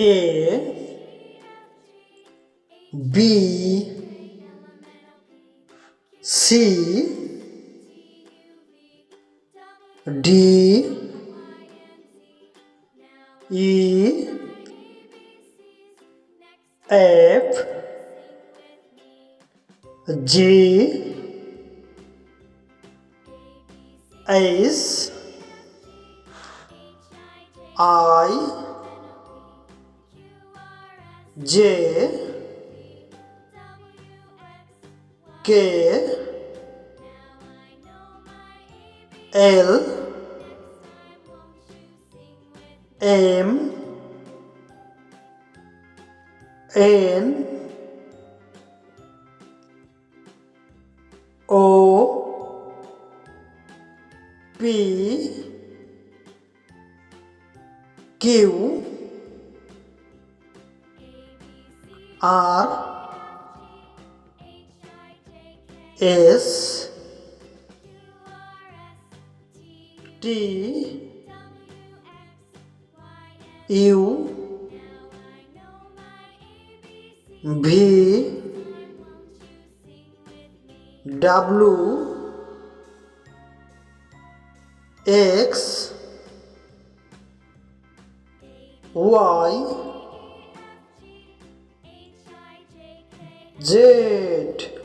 A B C D E F G H I J K L M N O P Q R S T U V W X Y Z.